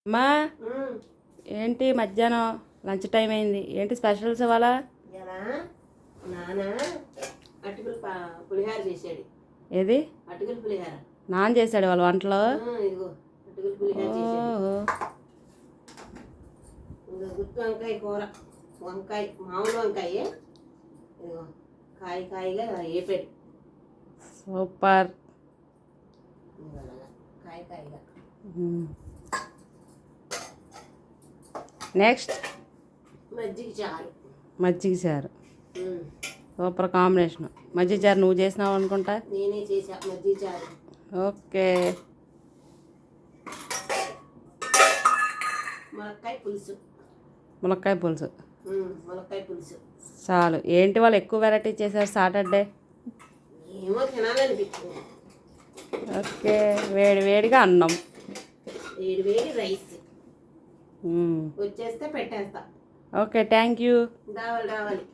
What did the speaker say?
అమ్మా ఏంటి మధ్యాహ్నం లంచ్ టైం అయింది, ఏంటి స్పెషల్స్ ఇవాళ? నాన్న అటుకులు పులిహార చేశాడు. ఏది? అటుకులు పులిహార నాన్న చేశాడు వాళ్ళ వంటలో. ఇదిగో అటుకులు పులిహార చేశాడు. గుత్తి వంకాయ కూర, వంకాయ మామూలు వంకాయ, ఇదిగో కాయ కాయగా వేపాడు. సూపర్. కాయ కాయగా. నెక్స్ట్ మజ్జిగ చారు. మజ్జిగ చారు సూపర్ కాంబినేషన్. మజ్జిగ చారు నువ్వు చేసినావు అనుకుంటా. నేనే చేసా మజ్జిగ చారు. ఓకే. ములక్కాయ పులుసు. ములక్కాయ పులుసు. ములక్కాయ పులుసు చాలు. ఏంటి వాళ్ళు ఎక్కువ వెరైటీ చేశారు సాటర్డే? ఏమో తినాలనిపించింది. ఓకే. వేడి వేడిగా అన్నం, వేడి వేడి రైస్ వచ్చేస్తే పెట్టేస్తా. Okay, thank you. రావాలి.